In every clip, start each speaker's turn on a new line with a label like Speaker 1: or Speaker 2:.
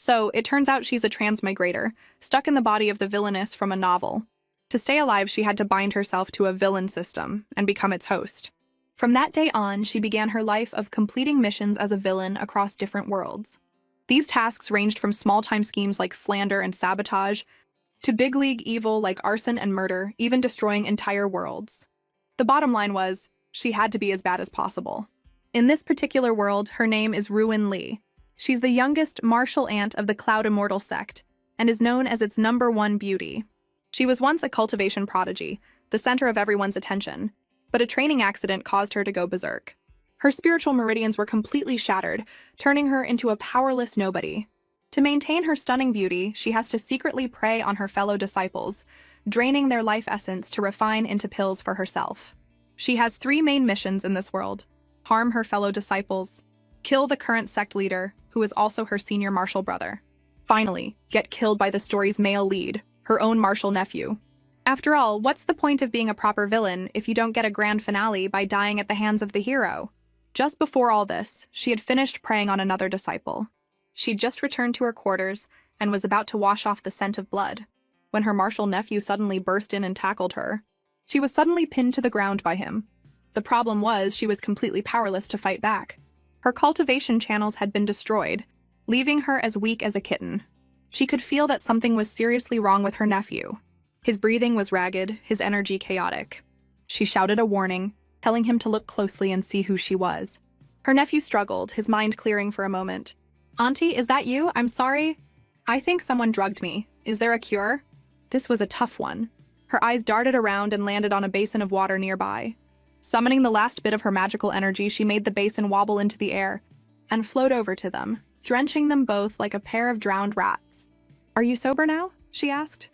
Speaker 1: So, it turns out she's a transmigrator, stuck in the body of the villainess from a novel. To stay alive, she had to bind herself to a villain system and become its host. From that day on, she began her life of completing missions as a villain across different worlds. These tasks ranged from small-time schemes like slander and sabotage to big-league evil like arson and murder, even destroying entire worlds. The bottom line was, she had to be as bad as possible. In this particular world, her name is Ruin Lee. She's the youngest martial aunt of the Cloud Immortal sect and is known as its #1 beauty. She was once a cultivation prodigy, the center of everyone's attention, but a training accident caused her to go berserk. Her spiritual meridians were completely shattered, turning her into a powerless nobody. To maintain her stunning beauty, she has to secretly prey on her fellow disciples, draining their life essence to refine into pills for herself. She has 3 main missions in this world: harm her fellow disciples, kill the current sect leader, who is also her senior martial brother. Finally, get killed by the story's male lead, her own martial nephew. After all, what's the point of being a proper villain if you don't get a grand finale by dying at the hands of the hero? Just before all this, she had finished preying on another disciple. She'd just returned to her quarters and was about to wash off the scent of blood, when her martial nephew suddenly burst in and tackled her. She was suddenly pinned to the ground by him. The problem was she was completely powerless to fight back. Her cultivation channels had been destroyed, leaving her as weak as a kitten. She could feel that something was seriously wrong with her nephew. His breathing was ragged, his energy chaotic. She shouted a warning, telling him to look closely and see who she was. Her nephew struggled, his mind clearing for a moment. "Auntie, is that you? I'm sorry. I think someone drugged me. Is there a cure?" This was a tough one. Her eyes darted around and landed on a basin of water nearby. Summoning the last bit of her magical energy, she made the basin wobble into the air and float over to them, drenching them both like a pair of drowned rats. "Are you sober now?" she asked.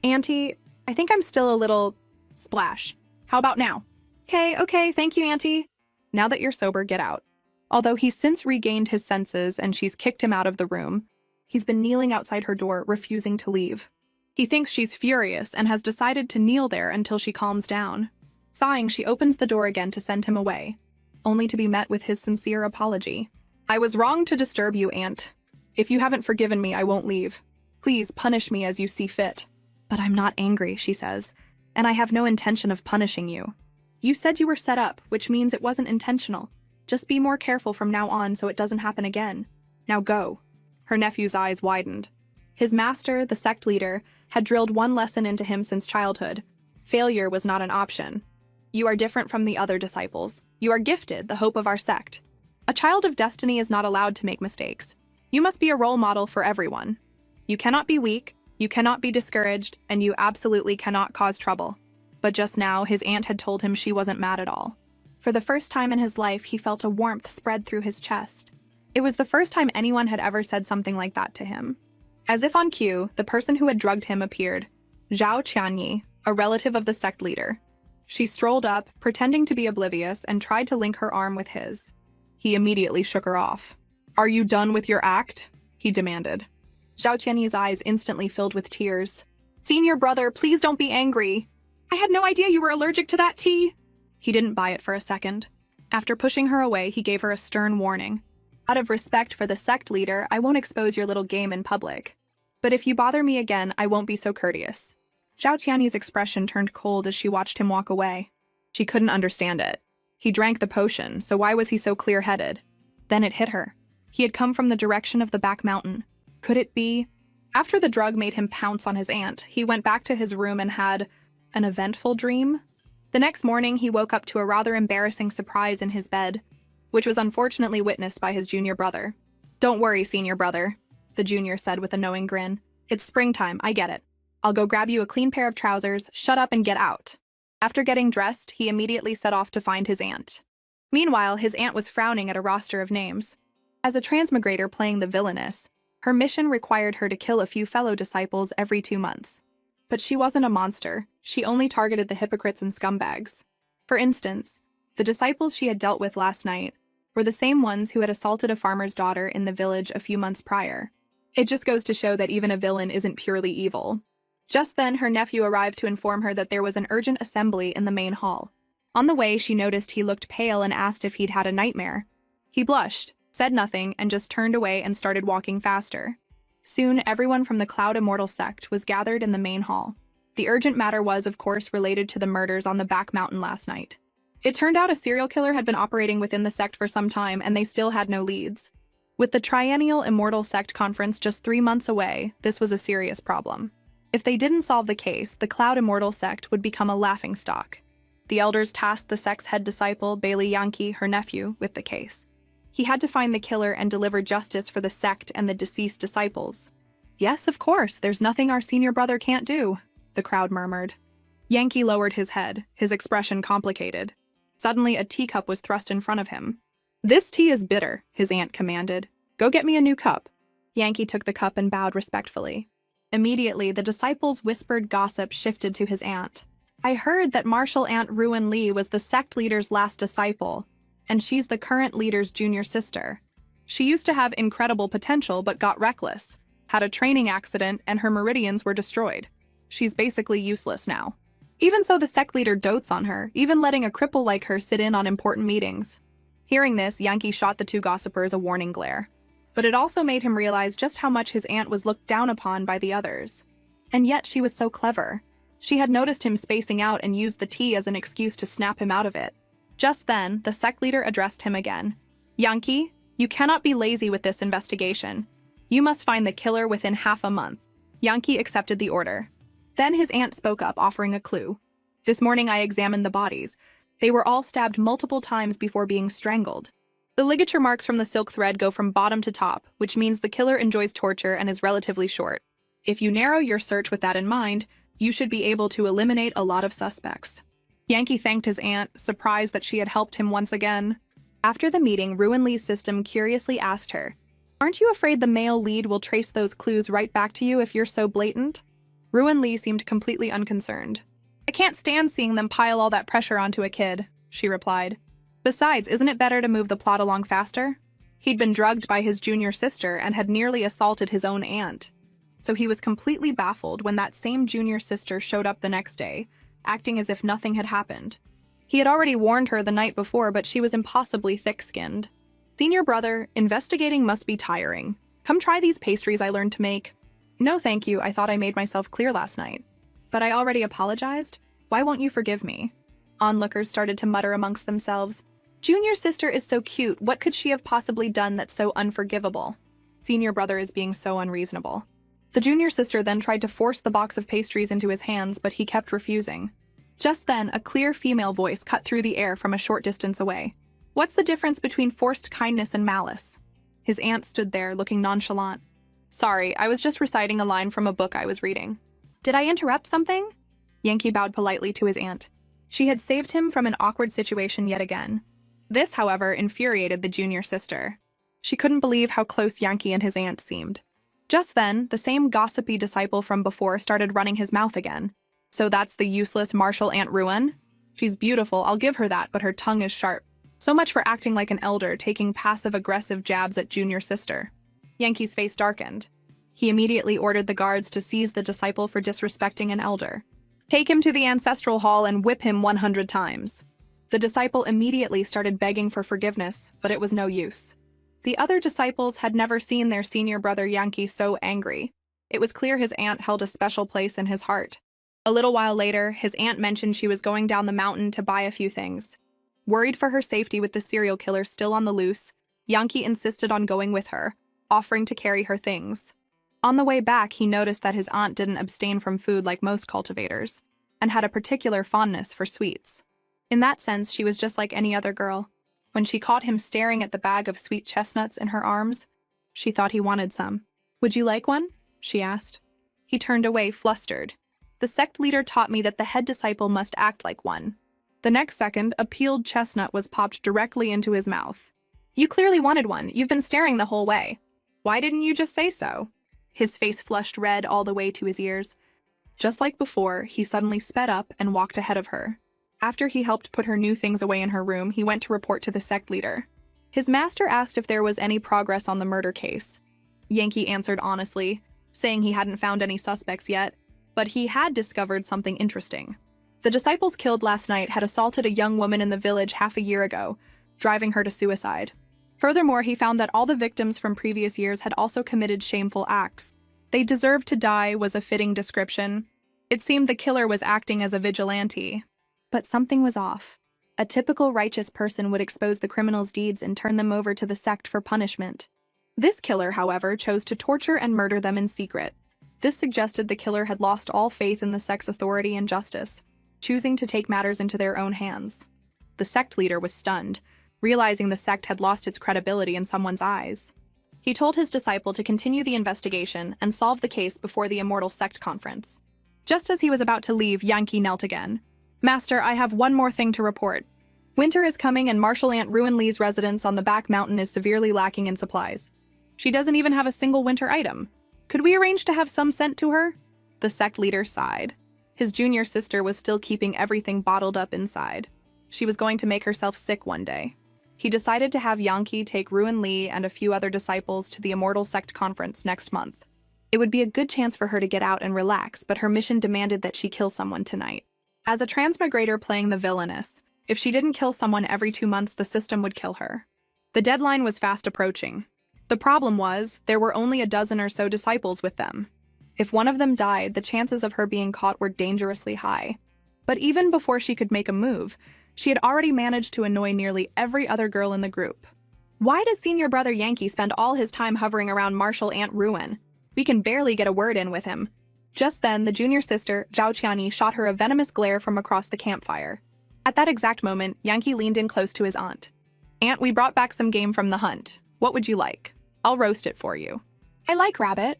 Speaker 1: "Auntie, I think I'm still a little..." Splash. "How about now?" Okay, thank you, Auntie." "Now that you're sober, get out." Although he's since regained his senses and she's kicked him out of the room, he's been kneeling outside her door, refusing to leave. He thinks she's furious and has decided to kneel there until she calms down. Sighing, she opens the door again to send him away, only to be met with his sincere apology. "I was wrong to disturb you, Aunt. If you haven't forgiven me, I won't leave. Please punish me as you see fit." "But I'm not angry," she says, "and I have no intention of punishing you. You said you were set up, which means it wasn't intentional. Just be more careful from now on so it doesn't happen again. Now go." Her nephew's eyes widened. His master, the sect leader, had drilled one lesson into him since childhood. Failure was not an option. "You are different from the other disciples. You are gifted, the hope of our sect. A child of destiny is not allowed to make mistakes. You must be a role model for everyone. You cannot be weak, you cannot be discouraged, and you absolutely cannot cause trouble." But just now, his aunt had told him she wasn't mad at all. For the first time in his life, he felt a warmth spread through his chest. It was the first time anyone had ever said something like that to him. As if on cue, the person who had drugged him appeared, Zhao Qianyi, a relative of the sect leader. She strolled up, pretending to be oblivious, and tried to link her arm with his. He immediately shook her off. "Are you done with your act?" he demanded. Zhao Qianyi's eyes instantly filled with tears. "Senior brother, please don't be angry. I had no idea you were allergic to that tea." He didn't buy it for a second. After pushing her away, he gave her a stern warning. "Out of respect for the sect leader, I won't expose your little game in public. But if you bother me again, I won't be so courteous." Zhao Qianyi's expression turned cold as she watched him walk away. She couldn't understand it. He drank the potion, so why was he so clear-headed? Then it hit her. He had come from the direction of the back mountain. Could it be? After the drug made him pounce on his aunt, he went back to his room and had an eventful dream. The next morning, he woke up to a rather embarrassing surprise in his bed, which was unfortunately witnessed by his junior brother. "Don't worry, senior brother," the junior said with a knowing grin. "It's springtime, I get it. I'll go grab you a clean pair of trousers, shut up and get out." After getting dressed, he immediately set off to find his aunt. Meanwhile, his aunt was frowning at a roster of names. As a transmigrator playing the villainess, her mission required her to kill a few fellow disciples every 2 months. But she wasn't a monster. She only targeted the hypocrites and scumbags. For instance, the disciples she had dealt with last night were the same ones who had assaulted a farmer's daughter in the village a few months prior. It just goes to show that even a villain isn't purely evil. Just then, her nephew arrived to inform her that there was an urgent assembly in the main hall. On the way, she noticed he looked pale and asked if he'd had a nightmare. He blushed, said nothing, and just turned away and started walking faster. Soon, everyone from the Cloud Immortal sect was gathered in the main hall. The urgent matter was, of course, related to the murders on the back mountain last night. It turned out a serial killer had been operating within the sect for some time, and they still had no leads. With the Triennial Immortal Sect Conference just 3 months away, this was a serious problem. If they didn't solve the case, the Cloud Immortal sect would become a laughingstock. The elders tasked the sect's head disciple, Bailey Yankee, her nephew, with the case. He had to find the killer and deliver justice for the sect and the deceased disciples. Yes, of course, there's nothing our senior brother can't do, the crowd murmured. Yankee lowered his head, his expression complicated. Suddenly, a teacup was thrust in front of him. "This tea is bitter," his aunt commanded. "Go get me a new cup." Yankee took the cup and bowed respectfully. Immediately, the disciples' whispered gossip shifted to his aunt. "I heard that Martial Aunt Ruan Lee was the sect leader's last disciple, and she's the current leader's junior sister. She used to have incredible potential but got reckless, had a training accident, and her meridians were destroyed. She's basically useless now. Even so, the sect leader dotes on her, even letting a cripple like her sit in on important meetings." Hearing this, Yankee shot the two gossipers a warning glare. But it also made him realize just how much his aunt was looked down upon by the others. And yet she was so clever. She had noticed him spacing out and used the tea as an excuse to snap him out of it. Just then, the sect leader addressed him again. "Yankee, you cannot be lazy with this investigation. You must find the killer within half a month." Yankee accepted the order. Then his aunt spoke up, offering a clue. "This morning I examined the bodies. They were all stabbed multiple times before being strangled. The ligature marks from the silk thread go from bottom to top, which means the killer enjoys torture and is relatively short. If you narrow your search with that in mind, you should be able to eliminate a lot of suspects." Yankee thanked his aunt, surprised that she had helped him once again. After the meeting, Ruan Lee's system curiously asked her, "Aren't you afraid the male lead will trace those clues right back to you if you're so blatant?" Ruan Lee seemed completely unconcerned. "I can't stand seeing them pile all that pressure onto a kid," she replied. "Besides, isn't it better to move the plot along faster?" He'd been drugged by his junior sister and had nearly assaulted his own aunt. So he was completely baffled when that same junior sister showed up the next day, acting as if nothing had happened. He had already warned her the night before, but she was impossibly thick-skinned. "Senior brother, investigating must be tiring. Come try these pastries I learned to make." "No, thank you. I thought I made myself clear last night." "But I already apologized? Why won't you forgive me?" Onlookers started to mutter amongst themselves. "Junior sister is so cute. What could she have possibly done that's so unforgivable? Senior brother is being so unreasonable." The junior sister then tried to force the box of pastries into his hands, but he kept refusing. Just then, a clear female voice cut through the air from a short distance away. "What's the difference between forced kindness and malice?" His aunt stood there, looking nonchalant. "Sorry, I was just reciting a line from a book I was reading." "Did I interrupt something?" Yankee bowed politely to his aunt. She had saved him from an awkward situation yet again. This, however, infuriated the junior sister. She couldn't believe how close Yankee and his aunt seemed. Just then, the same gossipy disciple from before started running his mouth again. "So that's the useless Martial Aunt Ruan? She's beautiful, I'll give her that, but her tongue is sharp. So much for acting like an elder, taking passive-aggressive jabs at junior sister." Yankee's face darkened. He immediately ordered the guards to seize the disciple for disrespecting an elder. "Take him to the ancestral hall and whip him 100 times." The disciple immediately started begging for forgiveness, but it was no use. The other disciples had never seen their senior brother Yankee so angry. It was clear his aunt held a special place in his heart. A little while later, his aunt mentioned she was going down the mountain to buy a few things. Worried for her safety with the serial killer still on the loose, Yankee insisted on going with her, offering to carry her things. On the way back, he noticed that his aunt didn't abstain from food like most cultivators, and had a particular fondness for sweets. In that sense, she was just like any other girl. When she caught him staring at the bag of sweet chestnuts in her arms, she thought he wanted some. "Would you like one?" she asked. He turned away, flustered. "The sect leader taught me that the head disciple must act like one." The next second, a peeled chestnut was popped directly into his mouth. "You clearly wanted one. You've been staring the whole way. Why didn't you just say so?" His face flushed red all the way to his ears. Just like before, he suddenly sped up and walked ahead of her. After he helped put her new things away in her room, he went to report to the sect leader. His master asked if there was any progress on the murder case. Yankee answered honestly, saying he hadn't found any suspects yet, but he had discovered something interesting. The disciples killed last night had assaulted a young woman in the village half a year ago, driving her to suicide. Furthermore, he found that all the victims from previous years had also committed shameful acts. They deserved to die was a fitting description. It seemed the killer was acting as a vigilante. But something was off. A typical righteous person would expose the criminals' deeds and turn them over to the sect for punishment. This killer, however, chose to torture and murder them in secret. This suggested the killer had lost all faith in the sect's authority and justice, choosing to take matters into their own hands. The sect leader was stunned, realizing the sect had lost its credibility in someone's eyes. He told his disciple to continue the investigation and solve the case before the Immortal Sect Conference. Just as he was about to leave, Yankee knelt again. "Master, I have one more thing to report. Winter is coming and Marshal Aunt Ruin Lee's residence on the back mountain is severely lacking in supplies. She doesn't even have a single winter item. Could we arrange to have some sent to her?" The sect leader sighed. His junior sister was still keeping everything bottled up inside. She was going to make herself sick one day. He decided to have Yankee take Ruin Lee and a few other disciples to the Immortal Sect Conference next month. It would be a good chance for her to get out and relax, but her mission demanded that she kill someone tonight. As a transmigrator playing the villainess, if she didn't kill someone every 2 months, the system would kill her. The deadline was fast approaching. The problem was, there were only a dozen or so disciples with them. If one of them died, the chances of her being caught were dangerously high. But even before she could make a move, she had already managed to annoy nearly every other girl in the group. "Why does senior brother Yankee spend all his time hovering around Marshal Aunt Ruin? We can barely get a word in with him." Just then, the junior sister, Zhao Qiani, shot her a venomous glare from across the campfire. At that exact moment, Yankee leaned in close to his aunt. "Aunt, we brought back some game from the hunt. What would you like? I'll roast it for you." "I like rabbit."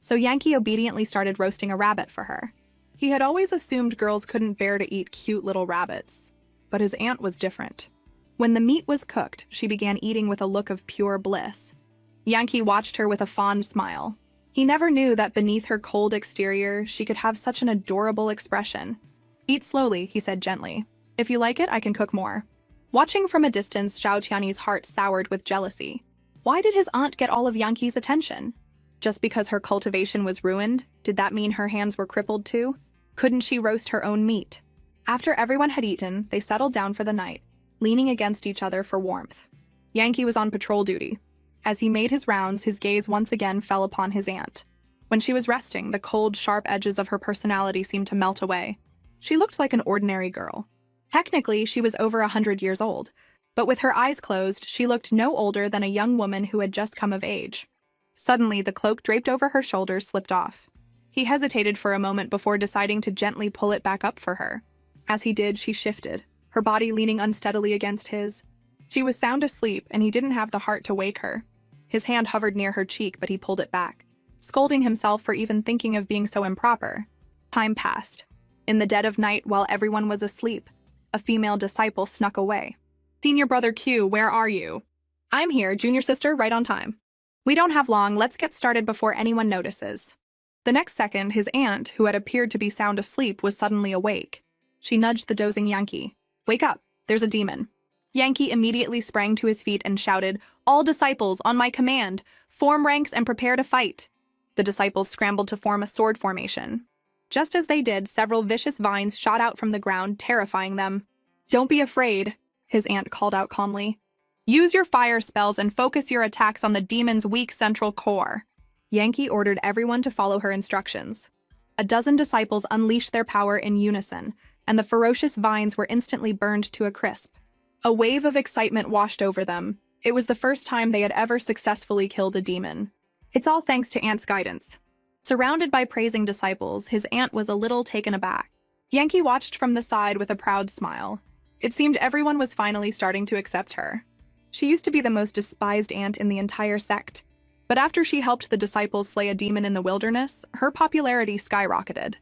Speaker 1: So Yankee obediently started roasting a rabbit for her. He had always assumed girls couldn't bear to eat cute little rabbits. But his aunt was different. When the meat was cooked, she began eating with a look of pure bliss. Yankee watched her with a fond smile. He never knew that beneath her cold exterior, she could have such an adorable expression. "Eat slowly," he said gently. "If you like it, I can cook more." Watching from a distance, Zhao Qiani's heart soured with jealousy. Why did his aunt get all of Yankee's attention? Just because her cultivation was ruined? Did that mean her hands were crippled too? Couldn't she roast her own meat? After everyone had eaten, they settled down for the night, leaning against each other for warmth. Yankee was on patrol duty. As he made his rounds, his gaze once again fell upon his aunt. When she was resting, the cold, sharp edges of her personality seemed to melt away. She looked like an ordinary girl. Technically, she was over 100 years old, but with her eyes closed, she looked no older than a young woman who had just come of age. Suddenly, the cloak draped over her shoulders slipped off. He hesitated for a moment before deciding to gently pull it back up for her. As he did, she shifted, her body leaning unsteadily against his. She was sound asleep, and he didn't have the heart to wake her. His hand hovered near her cheek, but he pulled it back, scolding himself for even thinking of being so improper. Time passed. In the dead of night, while everyone was asleep, a female disciple snuck away. "Senior brother Q, where are you?" "I'm here, junior sister, right on time." "We don't have long, let's get started before anyone notices." The next second, his aunt, who had appeared to be sound asleep, was suddenly awake. She nudged the dozing Yankee. "Wake up, there's a demon." Yankee immediately sprang to his feet and shouted, "All disciples, on my command, form ranks and prepare to fight." The disciples scrambled to form a sword formation. Just as they did, several vicious vines shot out from the ground, terrifying them. "Don't be afraid," his aunt called out calmly. "Use your fire spells and focus your attacks on the demon's weak central core." Yankee ordered everyone to follow her instructions. A dozen disciples unleashed their power in unison, and the ferocious vines were instantly burned to a crisp. A wave of excitement washed over them. It was the first time they had ever successfully killed a demon. It's all thanks to Aunt's guidance. Surrounded by praising disciples, his aunt was a little taken aback. Yankee watched from the side with a proud smile. It seemed everyone was finally starting to accept her. She used to be the most despised aunt in the entire sect. But after she helped the disciples slay a demon in the wilderness, her popularity skyrocketed.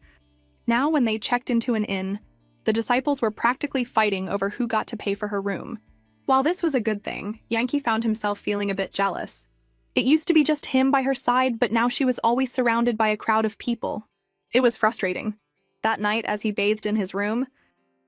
Speaker 1: Now, when they checked into an inn, the disciples were practically fighting over who got to pay for her room. While this was a good thing, Yankee found himself feeling a bit jealous. It used to be just him by her side, but now she was always surrounded by a crowd of people. It was frustrating. That night, as he bathed in his room,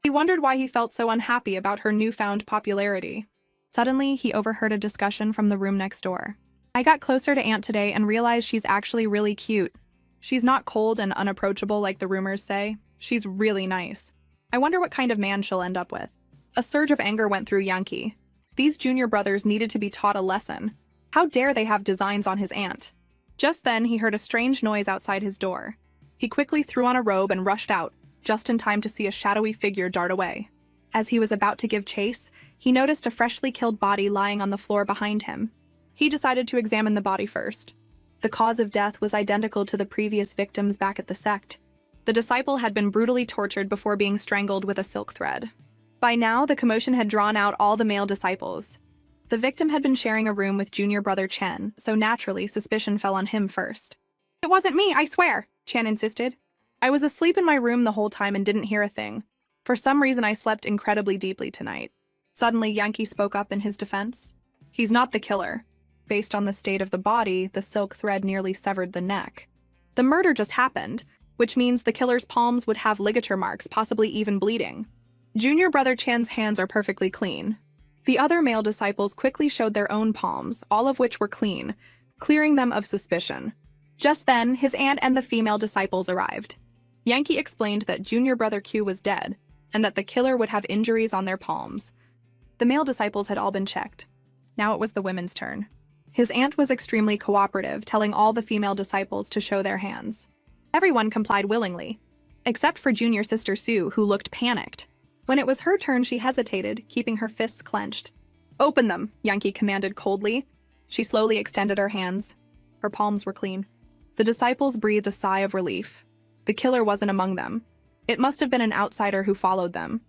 Speaker 1: he wondered why he felt so unhappy about her newfound popularity. Suddenly, he overheard a discussion from the room next door. "I got closer to Aunt today and realized she's actually really cute. She's not cold and unapproachable like the rumors say. She's really nice. I wonder what kind of man she'll end up with." A surge of anger went through Yankee. These junior brothers needed to be taught a lesson. How dare they have designs on his aunt? Just then, he heard a strange noise outside his door. He quickly threw on a robe and rushed out, just in time to see a shadowy figure dart away. As he was about to give chase, he noticed a freshly killed body lying on the floor behind him. He decided to examine the body first. The cause of death was identical to the previous victims back at the sect. The disciple had been brutally tortured before being strangled with a silk thread. By now, the commotion had drawn out all the male disciples. The victim had been sharing a room with junior brother Chen, so naturally suspicion fell on him first. "It wasn't me, I swear," Chen insisted. "I was asleep in my room the whole time and didn't hear a thing. For some reason, I slept incredibly deeply tonight." Suddenly, Yankee spoke up in his defense. "He's not the killer. Based on the state of the body, the silk thread nearly severed the neck. The murder just happened, which means the killer's palms would have ligature marks, possibly even bleeding. Junior brother Chan's hands are perfectly clean." The other male disciples quickly showed their own palms, all of which were clean, clearing them of suspicion. Just then, his aunt and the female disciples arrived. Yankee explained that junior brother Q was dead, and that the killer would have injuries on their palms. The male disciples had all been checked. Now it was the women's turn. His aunt was extremely cooperative, telling all the female disciples to show their hands. Everyone complied willingly, except for junior sister Sue, who looked panicked. When it was her turn, she hesitated, keeping her fists clenched. "Open them," Yankee commanded coldly. She slowly extended her hands. Her palms were clean. The disciples breathed a sigh of relief. The killer wasn't among them. It must have been an outsider who followed them.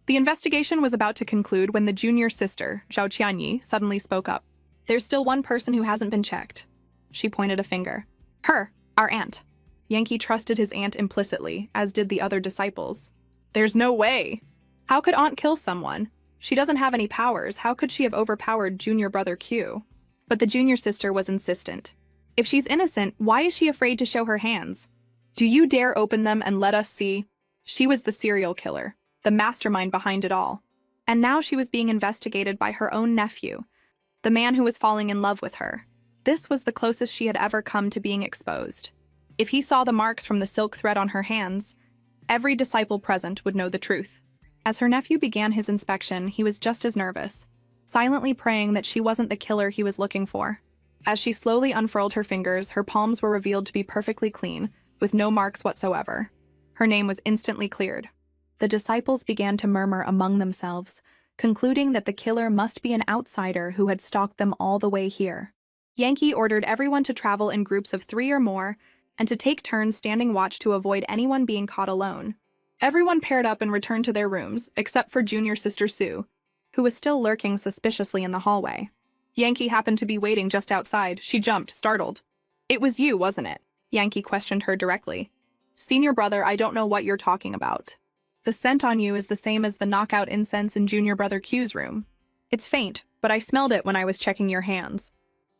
Speaker 1: The investigation was about to conclude when the junior sister, Zhao Qianyi, suddenly spoke up. "There's still one person who hasn't been checked." She pointed a finger. "Her, our aunt." Yankee trusted his aunt implicitly, as did the other disciples. "There's no way. How could aunt kill someone? She doesn't have any powers. How could she have overpowered junior brother Q?" But the junior sister was insistent. "If she's innocent, why is she afraid to show her hands? Do you dare open them and let us see?" She was the serial killer, the mastermind behind it all. And now she was being investigated by her own nephew, the man who was falling in love with her. This was the closest she had ever come to being exposed. If he saw the marks from the silk thread on her hands, every disciple present would know the truth. As her nephew began his inspection, he was just as nervous, silently praying that she wasn't the killer he was looking for. As she slowly unfurled her fingers, her palms were revealed to be perfectly clean, with no marks whatsoever. Her name was instantly cleared. The disciples began to murmur among themselves, concluding that the killer must be an outsider who had stalked them all the way here. Yankee ordered everyone to travel in groups of 3 or more, and to take turns standing watch to avoid anyone being caught alone. Everyone paired up and returned to their rooms, except for junior sister Sue, who was still lurking suspiciously in the hallway. Yankee happened to be waiting just outside. She jumped, startled. "It was you, wasn't it?" Yankee questioned her directly. "Senior brother, I don't know what you're talking about. The scent on you is the same as the knockout incense in junior brother Q's room. It's faint, but I smelled it when I was checking your hands.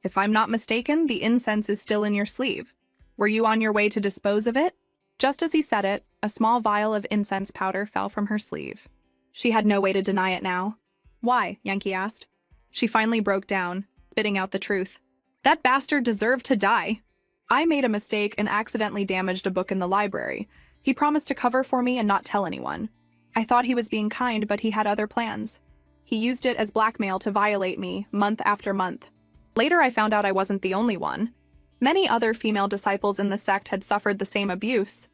Speaker 1: If I'm not mistaken, the incense is still in your sleeve. Were you on your way to dispose of it?" Just as he said it, a small vial of incense powder fell from her sleeve. She had no way to deny it now. "Why?" Yankee asked. She finally broke down, spitting out the truth. "That bastard deserved to die. I made a mistake and accidentally damaged a book in the library. He promised to cover for me and not tell anyone. I thought he was being kind, but he had other plans. He used it as blackmail to violate me, month after month. Later I found out I wasn't the only one. Many other female disciples in the sect had suffered the same abuse.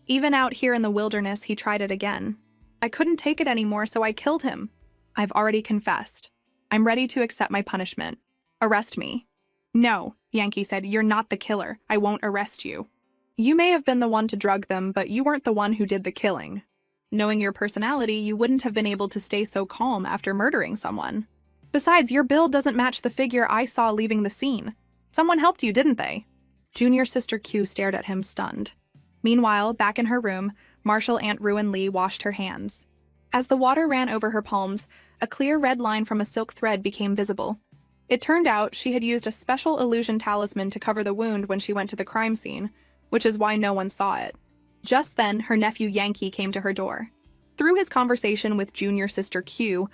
Speaker 1: Even out here in the wilderness, he tried it again. I couldn't take it anymore, so I killed him. I've already confessed. I'm ready to accept my punishment. Arrest me." "No," Yankee said, "you're not the killer. I won't arrest you. You may have been the one to drug them, but you weren't the one who did the killing. Knowing your personality, you wouldn't have been able to stay so calm after murdering someone. Besides, your build doesn't match the figure I saw leaving the scene. Someone helped you, didn't they?" Junior sister Q stared at him, stunned. Meanwhile, back in her room, Marshal Aunt Ruin Lee washed her hands. As the water ran over her palms, a clear red line from a silk thread became visible. It turned out she had used a special illusion talisman to cover the wound when she went to the crime scene, which is why no one saw it. Just then, her nephew Yankee came to her door. Through his conversation with junior sister Q,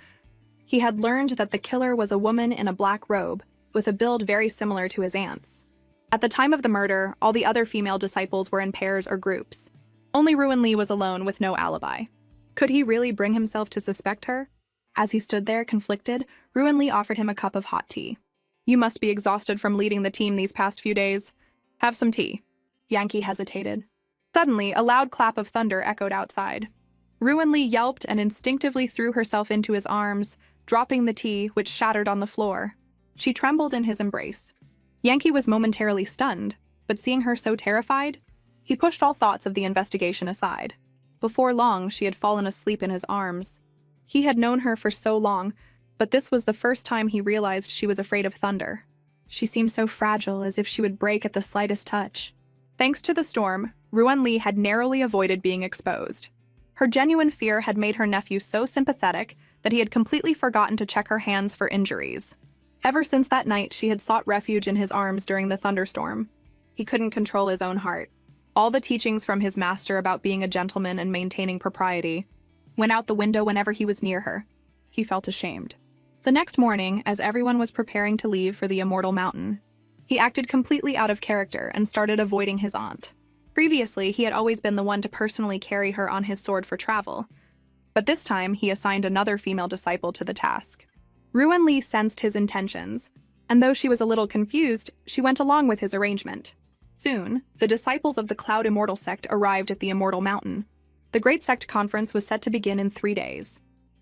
Speaker 1: he had learned that the killer was a woman in a black robe, with a build very similar to his aunt's. At the time of the murder, all the other female disciples were in pairs or groups. Only Ruin Lee was alone with no alibi. Could he really bring himself to suspect her? As he stood there, conflicted, Ruan Li offered him a cup of hot tea. "You must be exhausted from leading the team these past few days. Have some tea." Yankee hesitated. Suddenly, a loud clap of thunder echoed outside. Ruan Li yelped and instinctively threw herself into his arms, dropping the tea, which shattered on the floor. She trembled in his embrace. Yankee was momentarily stunned, but seeing her so terrified, he pushed all thoughts of the investigation aside. Before long, she had fallen asleep in his arms. He had known her for so long, but this was the first time he realized she was afraid of thunder. She seemed so fragile, as if she would break at the slightest touch. Thanks to the storm, Ruan Li had narrowly avoided being exposed. Her genuine fear had made her nephew so sympathetic that he had completely forgotten to check her hands for injuries. Ever since that night, she had sought refuge in his arms during the thunderstorm. He couldn't control his own heart. All the teachings from his master about being a gentleman and maintaining propriety went out the window whenever he was near her. He felt ashamed. The next morning, as everyone was preparing to leave for the Immortal Mountain, he acted completely out of character and started avoiding his aunt. Previously, he had always been the one to personally carry her on his sword for travel, but this time he assigned another female disciple to the task. Ruan Li sensed his intentions, and though she was a little confused, she went along with his arrangement. Soon, the disciples of the Cloud Immortal sect arrived at the Immortal Mountain. The Great Sect Conference was set to begin in 3 days.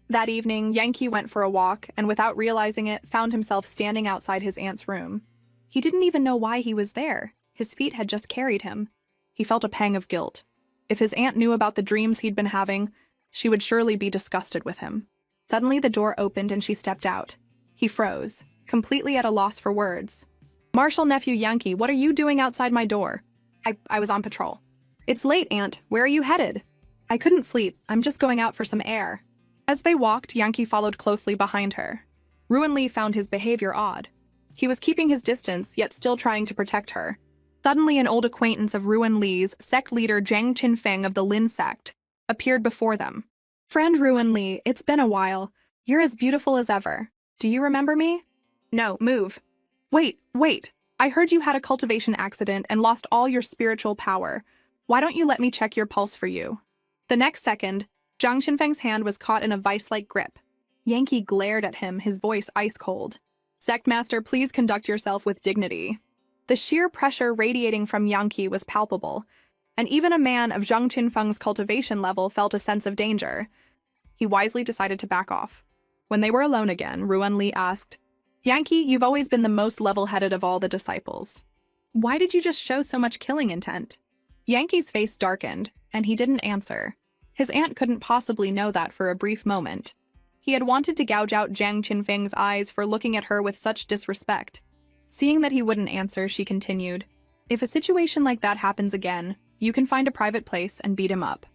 Speaker 1: That evening, Yankee went for a walk and, without realizing it, found himself standing outside his aunt's room. He didn't even know why he was there. His feet had just carried him. He felt a pang of guilt. If his aunt knew about the dreams he'd been having, she would surely be disgusted with him. Suddenly, the door opened and she stepped out. He froze, completely at a loss for words. "Marshal Nephew Yankee, what are you doing outside my door?" I was on patrol." "It's late, Aunt. Where are you headed?" "I couldn't sleep. I'm just going out for some air." As they walked, Yankee followed closely behind her. Ruan Li found his behavior odd. He was keeping his distance, yet still trying to protect her. Suddenly, an old acquaintance of Ruan Li's, sect leader Zhang Qinfeng of the Lin sect, appeared before them. "Friend Ruan Li, it's been a while. You're as beautiful as ever. Do you remember me?" "No, move." Wait. I heard you had a cultivation accident and lost all your spiritual power. Why don't you let me check your pulse for you?" The next second, Zhang Qinfeng's hand was caught in a vice-like grip. Yankee glared at him, his voice ice-cold. "Sectmaster, please conduct yourself with dignity." The sheer pressure radiating from Yankee was palpable, and even a man of Zhang Qinfeng's cultivation level felt a sense of danger. He wisely decided to back off. When they were alone again, Ruan Li asked, "Yankee, you've always been the most level-headed of all the disciples. Why did you just show so much killing intent?" Yankee's face darkened, and he didn't answer. His aunt couldn't possibly know that for a brief moment. He had wanted to gouge out Zhang Qinfeng's eyes for looking at her with such disrespect. Seeing that he wouldn't answer, she continued, "If a situation like that happens again, you can find a private place and beat him up.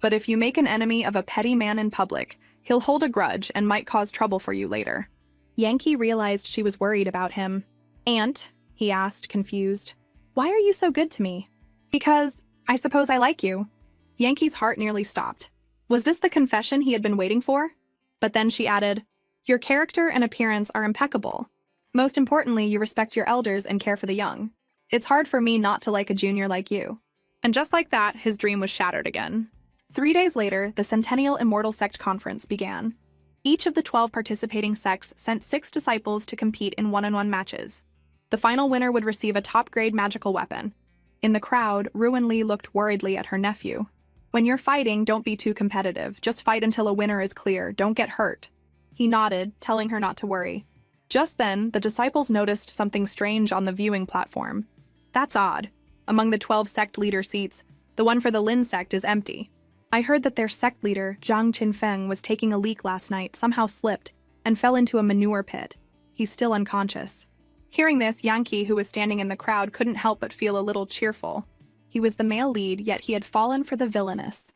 Speaker 1: But if you make an enemy of a petty man in public, he'll hold a grudge and might cause trouble for you later." Yankee realized she was worried about him. "Aunt," he asked, confused, "why are you so good to me?" "Because I suppose I like you." Yankee's heart nearly stopped. Was this the confession he had been waiting for? But then she added, "Your character and appearance are impeccable. Most importantly, you respect your elders and care for the young. It's hard for me not to like a junior like you." And just like that, his dream was shattered again. 3 days later, the Centennial Immortal Sect Conference began. Each of the 12 participating sects sent 6 disciples to compete in one-on-one matches. The final winner would receive a top-grade magical weapon. In the crowd, Ruan Li looked worriedly at her nephew. "When you're fighting, don't be too competitive. Just fight until a winner is clear. Don't get hurt." He nodded, telling her not to worry. Just then, the disciples noticed something strange on the viewing platform. "That's odd. Among the 12 sect leader seats, the one for the Lin sect is empty. I heard that their sect leader, Zhang Qinfeng, was taking a leak last night, somehow slipped, and fell into a manure pit. He's still unconscious." Hearing this, Yankee, who was standing in the crowd, couldn't help but feel a little cheerful. He was the male lead, yet he had fallen for the villainess.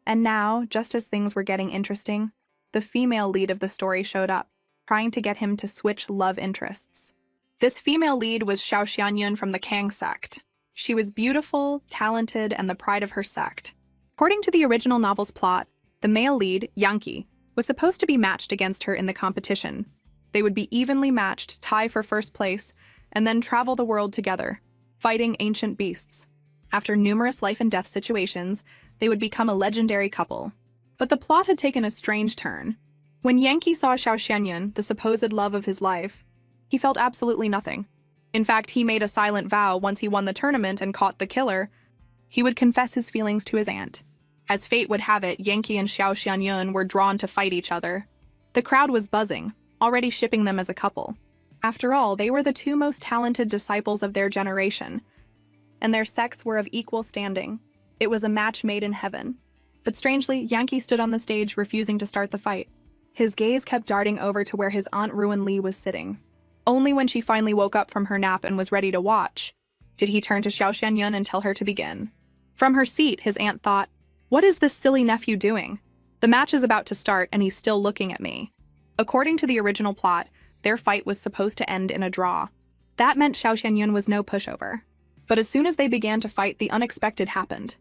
Speaker 1: And now, just as things were getting interesting, the female lead of the story showed up, trying to get him to switch love interests. This female lead was Xiao Xianyun from the Kang sect. She was beautiful, talented, and the pride of her sect. According to the original novel's plot, the male lead, Yankee, was supposed to be matched against her in the competition. They would be evenly matched, tie for first place, and then travel the world together, fighting ancient beasts. After numerous life-and-death situations, they would become a legendary couple. But the plot had taken a strange turn. When Yankee saw Xiao Xianyun, the supposed love of his life, he felt absolutely nothing. In fact, he made a silent vow once he won the tournament and caught the killer, he would confess his feelings to his aunt. As fate would have it, Yankee and Xiao Xianyun were drawn to fight each other. The crowd was buzzing, already shipping them as a couple. After all, they were the two most talented disciples of their generation, and their sex were of equal standing. It was a match made in heaven. But strangely, Yankee stood on the stage, refusing to start the fight. His gaze kept darting over to where his Aunt Ruan Li was sitting. Only when she finally woke up from her nap and was ready to watch, did he turn to Xiao Xianyun and tell her to begin. From her seat, his aunt thought, "What is this silly nephew doing? The match is about to start and he's still looking at me." According to the original plot, their fight was supposed to end in a draw. That meant Xiao Xianyun was no pushover. But as soon as they began to fight, the unexpected happened.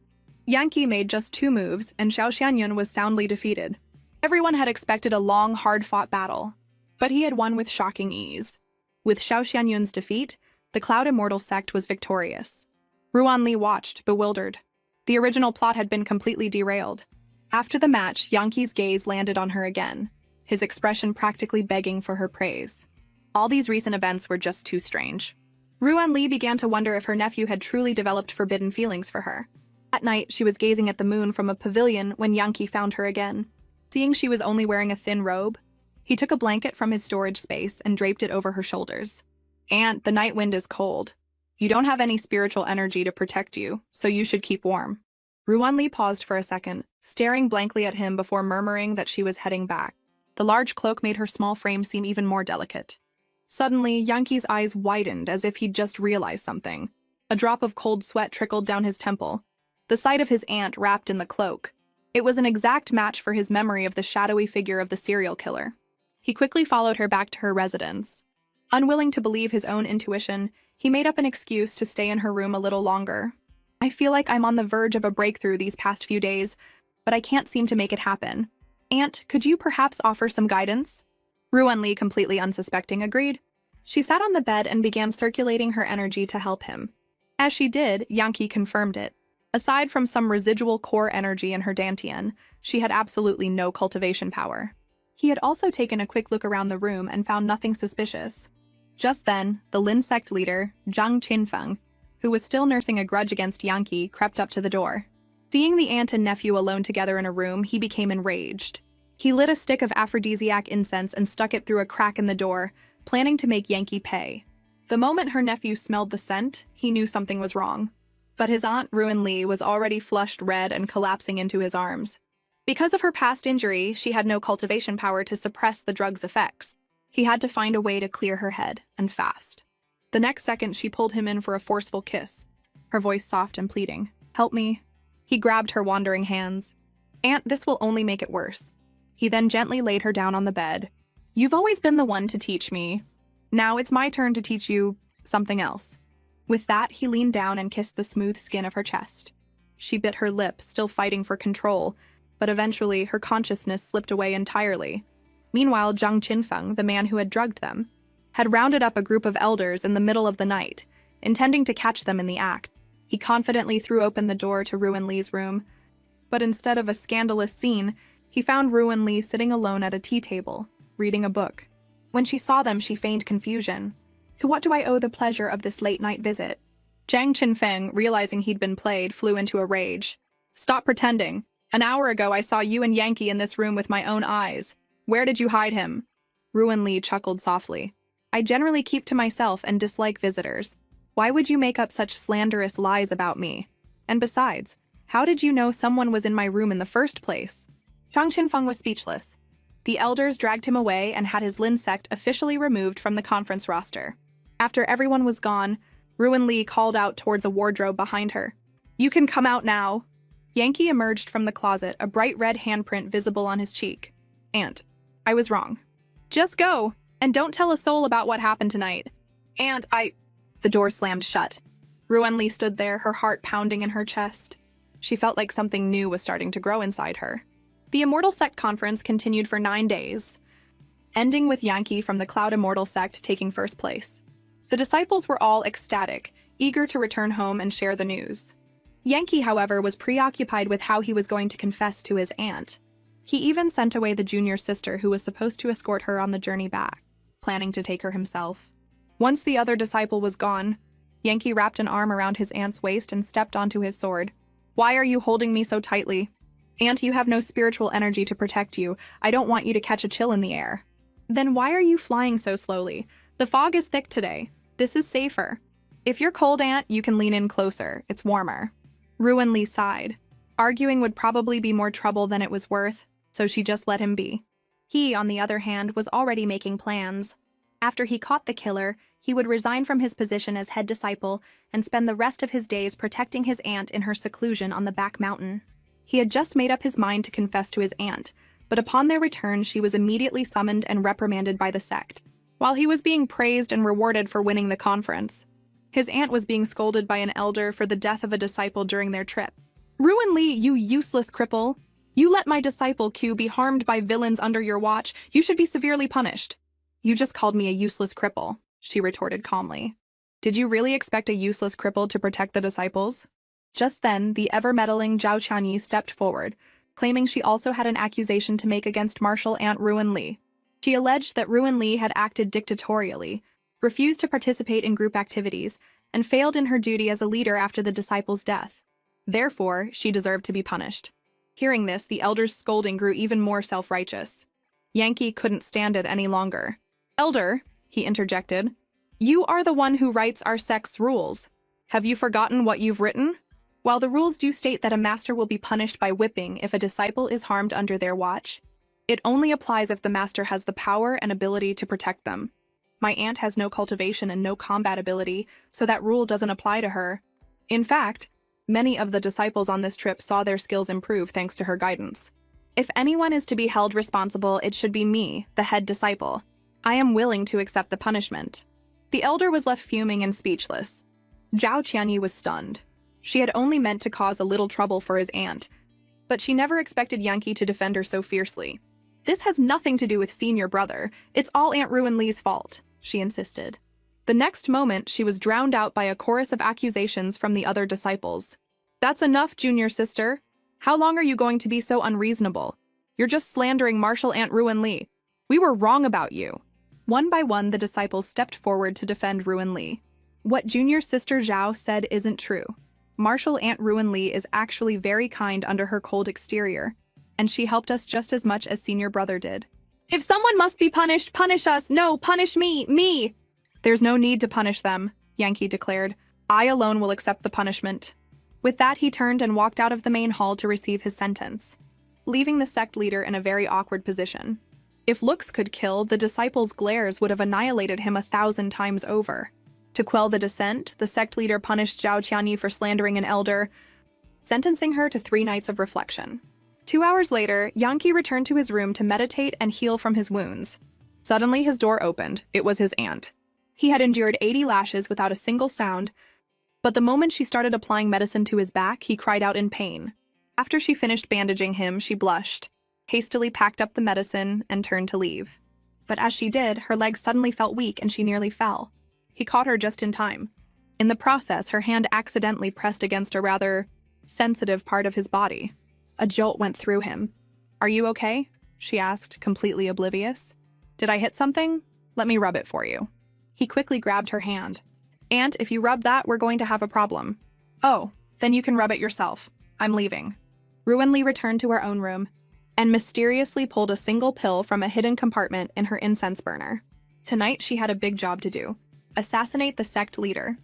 Speaker 1: Yankee made just 2 moves, and Xiao Xianyun was soundly defeated. Everyone had expected a long, hard-fought battle, but he had won with shocking ease. With Xiao Xianyun's defeat, the Cloud Immortal sect was victorious. Ruan Li watched, bewildered. The original plot had been completely derailed. After the match, Yankee's gaze landed on her again, his expression practically begging for her praise. All these recent events were just too strange. Ruan Li began to wonder if her nephew had truly developed forbidden feelings for her. At night, she was gazing at the moon from a pavilion when Yankee found her again. Seeing she was only wearing a thin robe, he took a blanket from his storage space and draped it over her shoulders. "Aunt, the night wind is cold. You don't have any spiritual energy to protect you, so you should keep warm." Ruan Li paused for a second, staring blankly at him before murmuring that she was heading back. The large cloak made her small frame seem even more delicate. Suddenly, Yankee's eyes widened as if he'd just realized something. A drop of cold sweat trickled down his temple. The sight of his aunt wrapped in the cloak. It was an exact match for his memory of the shadowy figure of the serial killer. He quickly followed her back to her residence. Unwilling to believe his own intuition, he made up an excuse to stay in her room a little longer. "I feel like I'm on the verge of a breakthrough these past few days, but I can't seem to make it happen. Aunt, could you perhaps offer some guidance?" Ruan Li, completely unsuspecting, agreed. She sat on the bed and began circulating her energy to help him. As she did, Yankee confirmed it. Aside from some residual core energy in her dantian, she had absolutely no cultivation power. He had also taken a quick look around the room and found nothing suspicious. Just then, the Lin sect leader, Zhang Qinfeng, who was still nursing a grudge against Yankee, crept up to the door. Seeing the aunt and nephew alone together in a room, he became enraged. He lit a stick of aphrodisiac incense and stuck it through a crack in the door, planning to make Yankee pay. The moment her nephew smelled the scent, he knew something was wrong. But his aunt, Ruan Li, was already flushed red and collapsing into his arms. Because of her past injury, she had no cultivation power to suppress the drug's effects. He had to find a way to clear her head, and fast. The next second, she pulled him in for a forceful kiss, her voice soft and pleading. "Help me." He grabbed her wandering hands. "Aunt, this will only make it worse." He then gently laid her down on the bed. "You've always been the one to teach me. Now it's my turn to teach you something else." With that, he leaned down and kissed the smooth skin of her chest. She bit her lip, still fighting for control, but eventually her consciousness slipped away entirely. Meanwhile, Zhang Qinfeng, the man who had drugged them, had rounded up a group of elders in the middle of the night, intending to catch them in the act. He confidently threw open the door to Ruan Li's room, but instead of a scandalous scene, he found Ruan Li sitting alone at a tea table, reading a book. When she saw them, she feigned confusion. "To what do I owe the pleasure of this late-night visit?" Zhang Qinfeng, realizing he'd been played, flew into a rage. "Stop pretending. An hour ago I saw you and Yankee in this room with my own eyes. Where did you hide him?" Ruan Li chuckled softly. "I generally keep to myself and dislike visitors. Why would you make up such slanderous lies about me? And besides, how did you know someone was in my room in the first place?" Zhang Qinfeng was speechless. The elders dragged him away and had his Lin sect officially removed from the conference roster. After everyone was gone, Ruan Li called out towards a wardrobe behind her. "You can come out now." Yankee emerged from the closet, a bright red handprint visible on his cheek. "Aunt, I was wrong. Just go, and don't tell a soul about what happened tonight." "Aunt, The door slammed shut. Ruan Li stood there, her heart pounding in her chest. She felt like something new was starting to grow inside her. The Immortal Sect conference continued for 9 days, ending with Yankee from the Cloud Immortal Sect taking first place. The disciples were all ecstatic, eager to return home and share the news. Yankee, however, was preoccupied with how he was going to confess to his aunt. He even sent away the junior sister who was supposed to escort her on the journey back, planning to take her himself. Once the other disciple was gone, Yankee wrapped an arm around his aunt's waist and stepped onto his sword. "Why are you holding me so tightly? Aunt, you have no spiritual energy to protect you. I don't want you to catch a chill in the air." "Then why are you flying so slowly? The fog is thick today. This is safer. If you're cold, Aunt, you can lean in closer. It's warmer." Ruin Lee sighed. Arguing would probably be more trouble than it was worth, so she just let him be. He, on the other hand, was already making plans. After he caught the killer, he would resign from his position as head disciple and spend the rest of his days protecting his aunt in her seclusion on the back mountain. He had just made up his mind to confess to his aunt, but upon their return she was immediately summoned and reprimanded by the sect. While he was being praised and rewarded for winning the conference, his aunt was being scolded by an elder for the death of a disciple during their trip. "Ruin Lee, you useless cripple! You let my disciple Q be harmed by villains under your watch. You should be severely punished." "You just called me a useless cripple," she retorted calmly. "Did you really expect a useless cripple to protect the disciples?" Just then, the ever-meddling Zhao Qianyi stepped forward, claiming she also had an accusation to make against martial aunt Ruin Lee. She alleged that Ruin Lee had acted dictatorially, refused to participate in group activities, and failed in her duty as a leader after the disciple's death. Therefore, she deserved to be punished. Hearing this, the elder's scolding grew even more self-righteous. Yankee couldn't stand it any longer. "Elder," he interjected, "you are the one who writes our sect's rules. Have you forgotten what you've written? While the rules do state that a master will be punished by whipping if a disciple is harmed under their watch, it only applies if the master has the power and ability to protect them. My aunt has no cultivation and no combat ability, so that rule doesn't apply to her. In fact, many of the disciples on this trip saw their skills improve thanks to her guidance. If anyone is to be held responsible, it should be me, the head disciple. I am willing to accept the punishment." The elder was left fuming and speechless. Zhao Qianyi was stunned. She had only meant to cause a little trouble for his aunt, but she never expected Yankee to defend her so fiercely. "This has nothing to do with senior brother. It's all Aunt Ruin Lee's fault," she insisted. The next moment, she was drowned out by a chorus of accusations from the other disciples. "That's enough, junior sister. How long are you going to be so unreasonable? You're just slandering martial Aunt Ruin Lee. We were wrong about you." One by one, the disciples stepped forward to defend Ruin Lee. "What junior sister Zhao said isn't true. Martial Aunt Ruin Lee is actually very kind under her cold exterior, and she helped us just as much as senior brother did. If someone must be punished, punish us. No, punish me. "There's no need to punish them," Yankee declared. "I alone will accept the punishment." With that, he turned and walked out of the main hall to receive his sentence, leaving the sect leader in a very awkward position. If looks could kill, the disciples' glares would have annihilated him 1,000 times over. To quell the dissent, the sect leader punished Zhao Qianyi for slandering an elder, sentencing her to 3 nights of reflection. 2 hours later, Yankee returned to his room to meditate and heal from his wounds. Suddenly, his door opened. It was his aunt. He had endured 80 lashes without a single sound, but the moment she started applying medicine to his back, he cried out in pain. After she finished bandaging him, she blushed, hastily packed up the medicine, and turned to leave. But as she did, her legs suddenly felt weak and she nearly fell. He caught her just in time. In the process, her hand accidentally pressed against a rather sensitive part of his body. A jolt went through him. "Are you okay?" she asked, completely oblivious. "Did I hit something? Let me rub it for you." He quickly grabbed her hand. "Aunt, if you rub that, we're going to have a problem." "Oh, then you can rub it yourself. I'm leaving." Ruin Lee returned to her own room and mysteriously pulled a single pill from a hidden compartment in her incense burner. Tonight, she had a big job to do: assassinate the sect leader.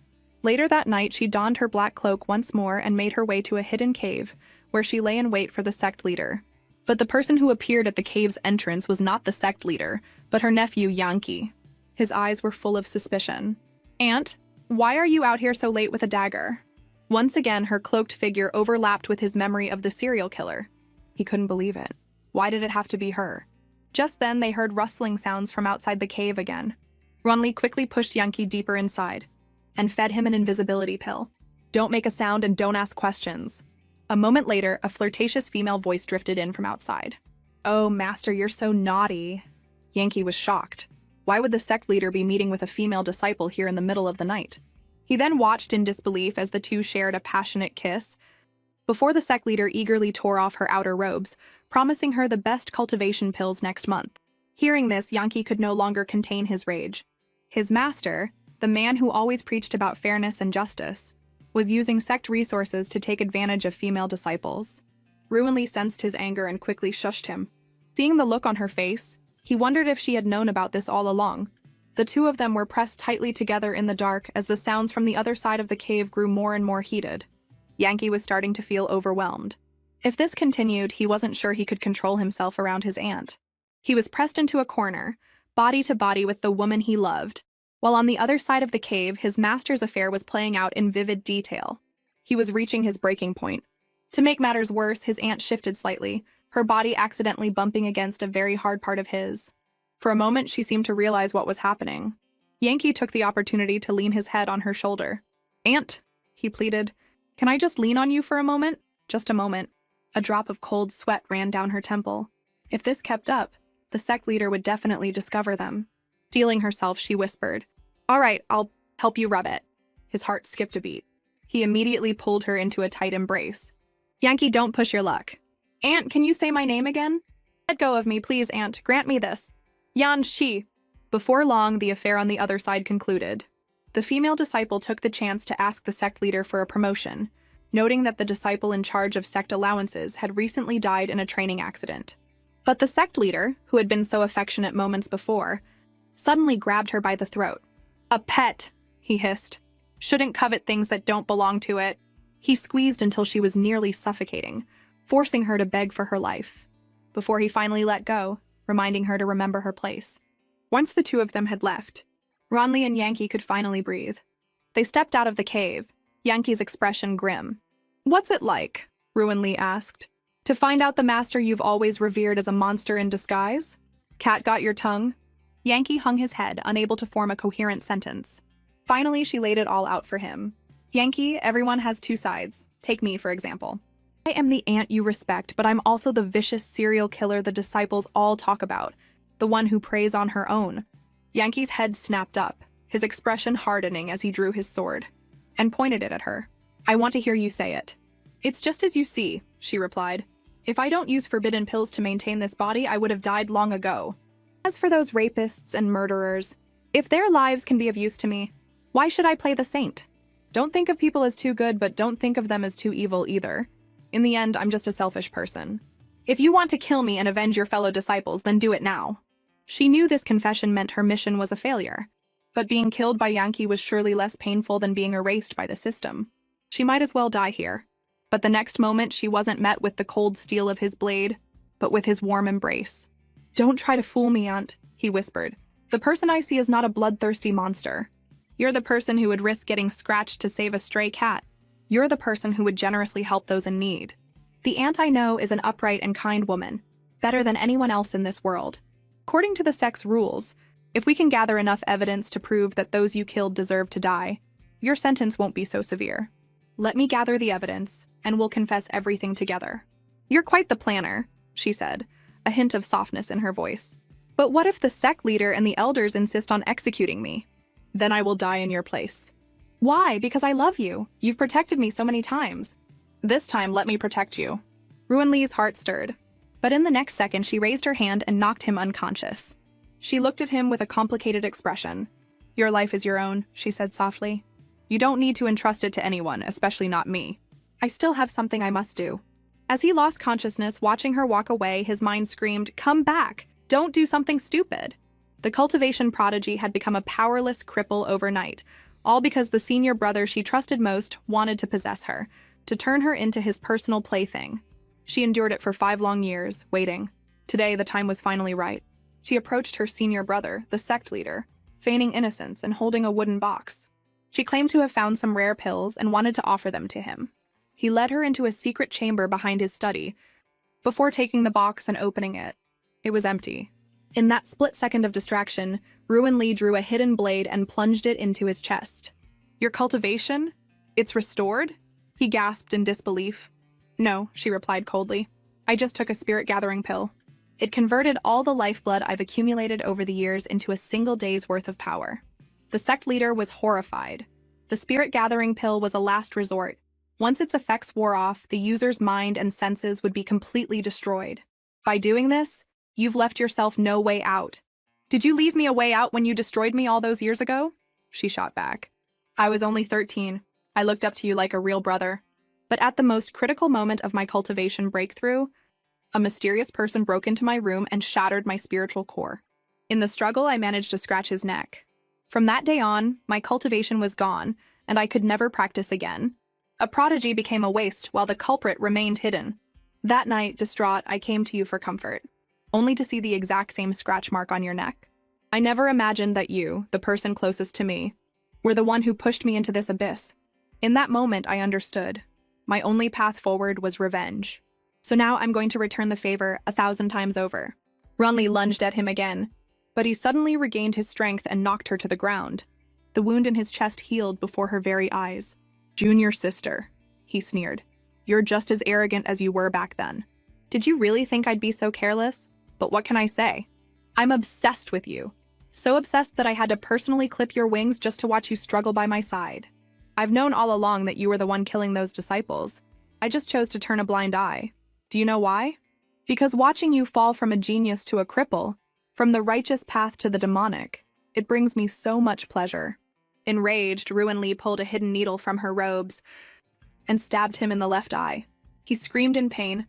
Speaker 1: Later that night, she donned her black cloak once more and made her way to a hidden cave, where she lay in wait for the sect leader. But the person who appeared at the cave's entrance was not the sect leader, but her nephew Yankee. His eyes were full of suspicion. "Aunt, why are you out here so late with a dagger?" Once again, her cloaked figure overlapped with his memory of the serial killer. He couldn't believe it. Why did it have to be her? Just then, they heard rustling sounds from outside the cave again. Runli quickly pushed Yankee deeper inside and fed him an invisibility pill. "Don't make a sound and don't ask questions." A moment later, a flirtatious female voice drifted in from outside. "Oh, master, you're so naughty." Yankee was shocked. Why would the sect leader be meeting with a female disciple here in the middle of the night? He then watched in disbelief as the two shared a passionate kiss, before the sect leader eagerly tore off her outer robes, promising her the best cultivation pills next month. Hearing this, Yankee could no longer contain his rage. His master, the man who always preached about fairness and justice, was using sect resources to take advantage of female disciples. Ruinli sensed his anger and quickly shushed him. Seeing the look on her face, he wondered if she had known about this all along. The two of them were pressed tightly together in the dark as the sounds from the other side of the cave grew more and more heated. Yankee was starting to feel overwhelmed. If this continued, he wasn't sure he could control himself around his aunt. He was pressed into a corner, body to body with the woman he loved, while on the other side of the cave, his master's affair was playing out in vivid detail. He was reaching his breaking point. To make matters worse, his aunt shifted slightly, her body accidentally bumping against a very hard part of his. For a moment, she seemed to realize what was happening. Yankee took the opportunity to lean his head on her shoulder. "Aunt," he pleaded, "can I just lean on you for a moment? Just a moment." A drop of cold sweat ran down her temple. If this kept up, the sect leader would definitely discover them. Steeling herself, she whispered, "All right, I'll help you rub it." His heart skipped a beat. He immediately pulled her into a tight embrace. "Yankee, don't push your luck." "Aunt, can you say my name again?" "Let go of me, please, Aunt. Grant me this." "Yan Shi." Before long, the affair on the other side concluded. The female disciple took the chance to ask the sect leader for a promotion, noting that the disciple in charge of sect allowances had recently died in a training accident. But the sect leader, who had been so affectionate moments before, suddenly grabbed her by the throat. "A pet," he hissed. "Shouldn't covet things that don't belong to it." He squeezed until she was nearly suffocating, forcing her to beg for her life, before he finally let go, reminding her to remember her place. Once the two of them had left, Ronli and Yankee could finally breathe. They stepped out of the cave, Yankee's expression grim. "What's it like?" Ruinli asked. "To find out the master you've always revered as a monster in disguise? Cat got your tongue?" Yankee hung his head, unable to form a coherent sentence. Finally, she laid it all out for him. "Yankee, everyone has two sides. Take me, for example. I am the aunt you respect, but I'm also the vicious serial killer the disciples all talk about, the one who preys on her own." Yankee's head snapped up, his expression hardening as he drew his sword, and pointed it at her. "I want to hear you say it." "It's just as you see," she replied. "If I don't use forbidden pills to maintain this body, I would have died long ago. As for those rapists and murderers, if their lives can be of use to me, why should I play the saint? Don't think of people as too good, but don't think of them as too evil either. In the end, I'm just a selfish person. If you want to kill me and avenge your fellow disciples, then do it now." She knew this confession meant her mission was a failure, but being killed by Yankee was surely less painful than being erased by the system. She might as well die here. But the next moment, she wasn't met with the cold steel of his blade, but with his warm embrace. "Don't try to fool me, Aunt," he whispered. "The person I see is not a bloodthirsty monster. You're the person who would risk getting scratched to save a stray cat. You're the person who would generously help those in need. The aunt I know is an upright and kind woman, better than anyone else in this world. According to the sect's rules, if we can gather enough evidence to prove that those you killed deserve to die, your sentence won't be so severe. Let me gather the evidence, and we'll confess everything together." "You're quite the planner," she said, a hint of softness in her voice. "But what if the sect leader and the elders insist on executing me?" "Then I will die in your place." "Why? Because I love you. You've protected me so many times." "This time, let me protect you." Ruinli's heart stirred. But in the next second, she raised her hand and knocked him unconscious. She looked at him with a complicated expression. "Your life is your own," she said softly. "You don't need to entrust it to anyone, especially not me. I still have something I must do." As he lost consciousness, watching her walk away, his mind screamed, "Come back! Don't do something stupid!" The cultivation prodigy had become a powerless cripple overnight, all because the senior brother she trusted most wanted to possess her, to turn her into his personal plaything. She endured it for 5 long years, waiting. Today, the time was finally right. She approached her senior brother, the sect leader, feigning innocence and holding a wooden box. She claimed to have found some rare pills and wanted to offer them to him. He led her into a secret chamber behind his study, before taking the box and opening it. It was empty. In that split second of distraction, Ruinli drew a hidden blade and plunged it into his chest. "Your cultivation? It's restored?" He gasped in disbelief. "No," she replied coldly. "I just took a spirit-gathering pill. It converted all the lifeblood I've accumulated over the years into a single day's worth of power." The sect leader was horrified. The spirit-gathering pill was a last resort. Once its effects wore off, the user's mind and senses would be completely destroyed. By doing this, you've left yourself no way out. Did you leave me a way out when you destroyed me all those years ago? She shot back. I was only 13. I looked up to you like a real brother. But at the most critical moment of my cultivation breakthrough, a mysterious person broke into my room and shattered my spiritual core. In the struggle, I managed to scratch his neck. From that day on, my cultivation was gone, and I could never practice again. A prodigy became a waste while the culprit remained hidden. That night, distraught, I came to you for comfort, only to see the exact same scratch mark on your neck. I never imagined that you, the person closest to me, were the one who pushed me into this abyss. In that moment, I understood. My only path forward was revenge. So now I'm going to return the favor 1,000 times over. Runli lunged at him again, but he suddenly regained his strength and knocked her to the ground. The wound in his chest healed before her very eyes. Junior sister, he sneered. You're just as arrogant as you were back then. Did you really think I'd be so careless? But what can I say? I'm obsessed with you. So obsessed that I had to personally clip your wings just to watch you struggle by my side. I've known all along that you were the one killing those disciples. I just chose to turn a blind eye. Do you know why? Because watching you fall from a genius to a cripple, from the righteous path to the demonic, it brings me so much pleasure. Enraged, Ruan Li pulled a hidden needle from her robes and stabbed him in the left eye. He screamed in pain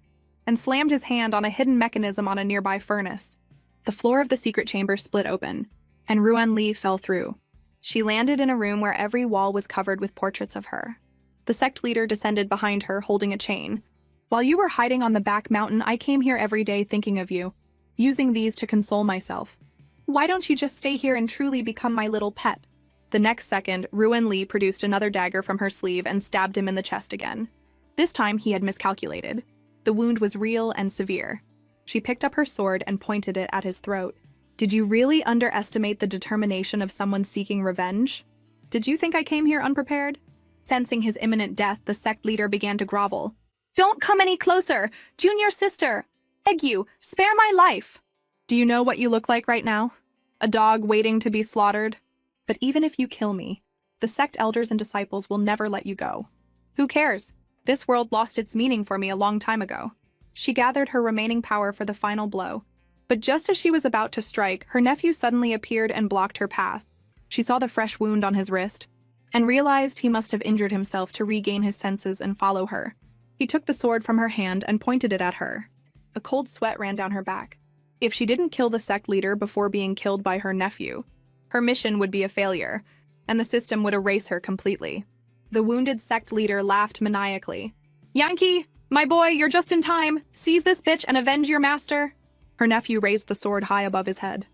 Speaker 1: and slammed his hand on a hidden mechanism on a nearby furnace. The floor of the secret chamber split open, and Ruan Li fell through. She landed in a room where every wall was covered with portraits of her. The sect leader descended behind her, holding a chain. While you were hiding on the back mountain, I came here every day thinking of you, using these to console myself. Why don't you just stay here and truly become my little pet? The next second, Ruan Li produced another dagger from her sleeve and stabbed him in the chest again. This time, he had miscalculated. The wound was real and severe. She picked up her sword and pointed it at his throat. Did you really underestimate the determination of someone seeking revenge? Did you think I came here unprepared? Sensing his imminent death, the sect leader began to grovel. Don't come any closer! Junior sister! Beg you, spare my life! Do you know what you look like right now? A dog waiting to be slaughtered? But even if you kill me, the sect elders and disciples will never let you go. Who cares? This world lost its meaning for me a long time ago. She gathered her remaining power for the final blow. But just as she was about to strike, her nephew suddenly appeared and blocked her path. She saw the fresh wound on his wrist and realized he must have injured himself to regain his senses and follow her. He took the sword from her hand and pointed it at her. A cold sweat ran down her back. If she didn't kill the sect leader before being killed by her nephew, her mission would be a failure, and the system would erase her completely. The wounded sect leader laughed maniacally. Yankee, my boy, you're just in time. Seize this bitch and avenge your master. Her nephew raised the sword high above his head.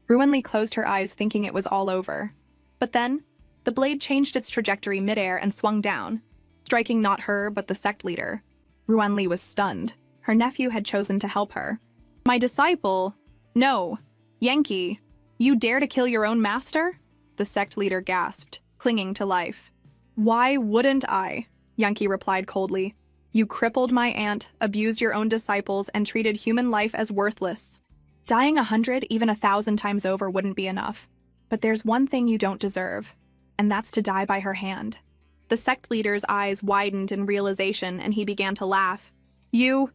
Speaker 1: Ruan Li closed her eyes, thinking it was all over. But then, the blade changed its trajectory midair and swung down, striking not her, but the sect leader. Ruan Li was stunned. Her nephew had chosen to help her. My disciple? No. Yankee, you dare to kill your own master? The sect leader gasped, clinging to life. Why wouldn't I? Yankee replied coldly. You crippled my aunt, abused your own disciples, and treated human life as worthless. Dying 100, even 1,000 times over wouldn't be enough. But there's one thing you don't deserve, and that's to die by her hand. The sect leader's eyes widened in realization, and he began to laugh. You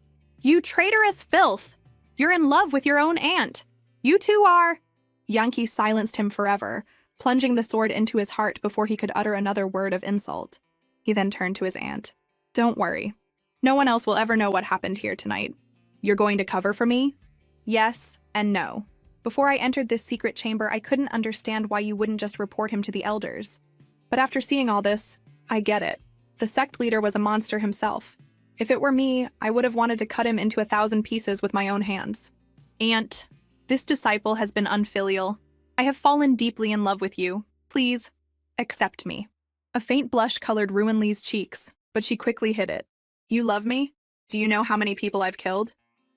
Speaker 1: traitorous filth! You're in love with your own aunt! You two are— Yankee silenced him forever, plunging the sword into his heart before he could utter another word of insult. He then turned to his aunt. Don't worry. No one else will ever know what happened here tonight. You're going to cover for me? Yes and no. Before I entered this secret chamber, I couldn't understand why you wouldn't just report him to the elders. But after seeing all this, I get it. The sect leader was a monster himself. If it were me, I would have wanted to cut him into 1,000 pieces with my own hands. Aunt, this disciple has been unfilial. I have fallen deeply in love with you. Please, accept me. A faint blush colored Ruan Li's cheeks, but she quickly hid it. You love me? Do you know how many people I've killed?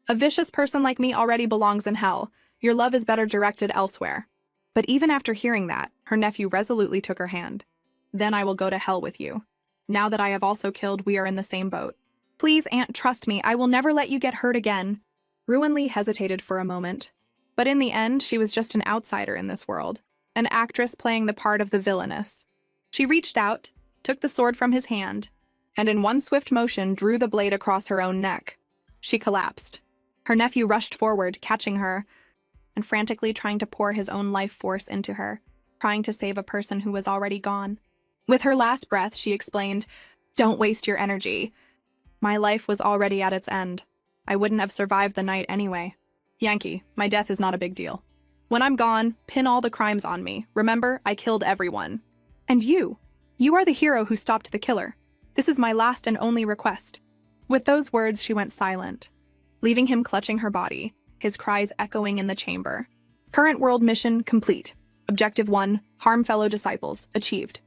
Speaker 1: A vicious person like me already belongs in hell. Your love is better directed elsewhere. But even after hearing that, her nephew resolutely took her hand. Then I will go to hell with you. Now that I have also killed, we are in the same boat. Please, Aunt, trust me. I will never let you get hurt again. Ruan Li hesitated for a moment. But in the end, she was just an outsider in this world, an actress playing the part of the villainess. She reached out, took the sword from his hand, and in one swift motion drew the blade across her own neck. She collapsed. Her nephew rushed forward, catching her, and frantically trying to pour his own life force into her, trying to save a person who was already gone. With her last breath, she explained, "Don't waste your energy. My life was already at its end. I wouldn't have survived the night anyway. Yankee, my death is not a big deal. When I'm gone, pin all the crimes on me. Remember, I killed everyone. And you are the hero who stopped the killer. This is my last and only request." With those words, she went silent, leaving him clutching her body, his cries echoing in the chamber. Current world mission complete. Objective 1, harm fellow disciples, achieved.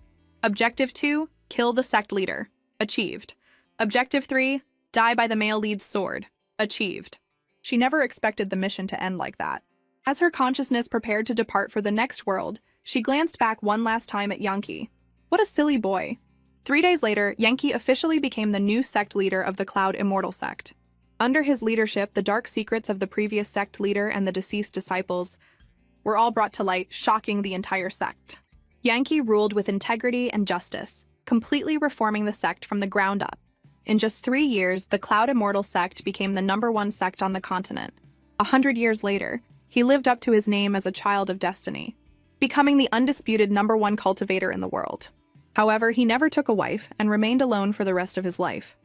Speaker 1: Objective 2, kill the sect leader, achieved. Objective 3, die by the male lead's sword, achieved. She never expected the mission to end like that. As her consciousness prepared to depart for the next world, she glanced back one last time at Yankee. What a silly boy. 3 days later, Yankee officially became the new sect leader of the Cloud Immortal sect. Under his leadership, the dark secrets of the previous sect leader and the deceased disciples were all brought to light, shocking the entire sect. Yankee ruled with integrity and justice, completely reforming the sect from the ground up. In just 3 years, the Cloud Immortal sect became the #1 sect on the continent. 100 years later, he lived up to his name as a child of destiny, becoming the undisputed #1 cultivator in the world. However, he never took a wife and remained alone for the rest of his life.